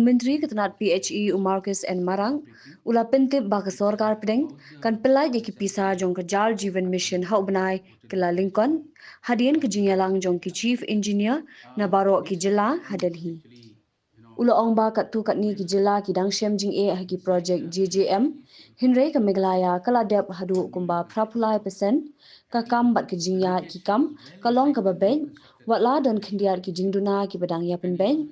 Menteri Ketenat PHE Marcus and Marang ula pentip ba ke sorkar pedeng kan Pyllait ki Pisa Jjm Jal Jeevan mission hau benai Kyllalyngkot Hadien ke Jinglehkmen jong ki chief engineer na baro ki jilla Hadien hi ula ong ba kat tu kat ni ki jilla ki dang shem jing ha ki project JJM hinre ke Meghalaya kala dep hadu kumba prapulai percent ka kam bat ke jingya ki kam kalong ka babeng watla dan khendiar ki jingduna ki badang ya penbeng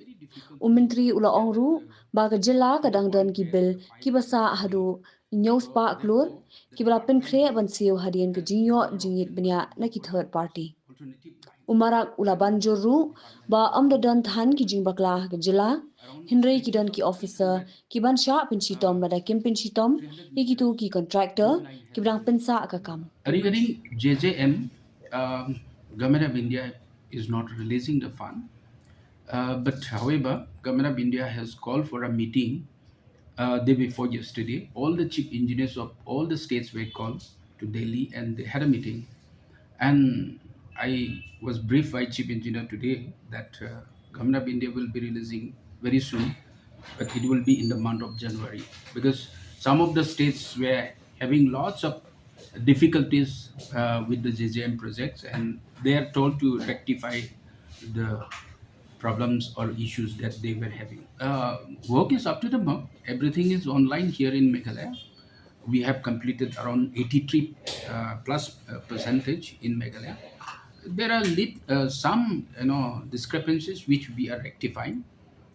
Menteri ula ongru ba ka jilla ka dangdan ki bil ki basa hadu news pa Klur ki bala pen kre ban siu Hadien ke jingyo jingit benya na ki third party. Umarak ula banjuru ba amdadan than ki jing bakla ke jilla Henry ki dan ki officer ki ban sha pen chitom bada kim pen chitom ki tu ki contractor ki bang pensa ka kam. Regarding JJM, Government of India is not releasing the fund. But however, Government of India has called for a meeting day before yesterday. All the chief engineers of all the states were called to Delhi and they had a meeting. And I was briefed by chief engineer today that Government of India will be releasing very soon, but it will be in the month of January because some of the states were having lots of difficulties with the JJM projects, and they are told to rectify the problems or issues that they were having. Work is up to the mark. Everything is online here in Meghalaya. We have completed around 83 plus percentage in Meghalaya. There are some discrepancies which we are rectifying,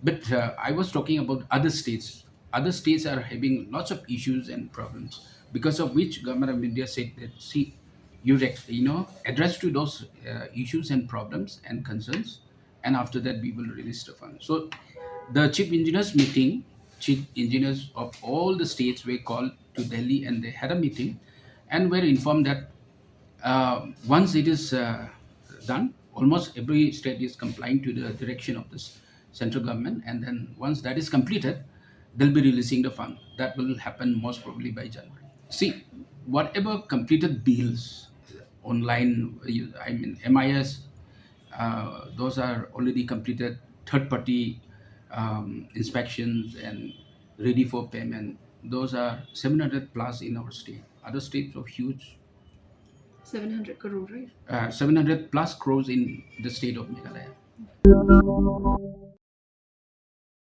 but I was talking about other states. Other states are having lots of issues and problems because of which Government of India said that see, address to those issues and problems and concerns, and after that we will release the fund. So the chief engineers of all the states were called to Delhi and they had a meeting and were informed that once it is done, almost every state is complying to the direction of this central government, and then once that is completed, they'll be releasing the fund. That will happen most probably by January. See, whatever completed bills online, I mean MIS, those are already completed. Third party inspections and ready for payment. Those are 700 plus in our state. Other states are huge. 700 crore, right? 700 plus crores in the state of Meghalaya.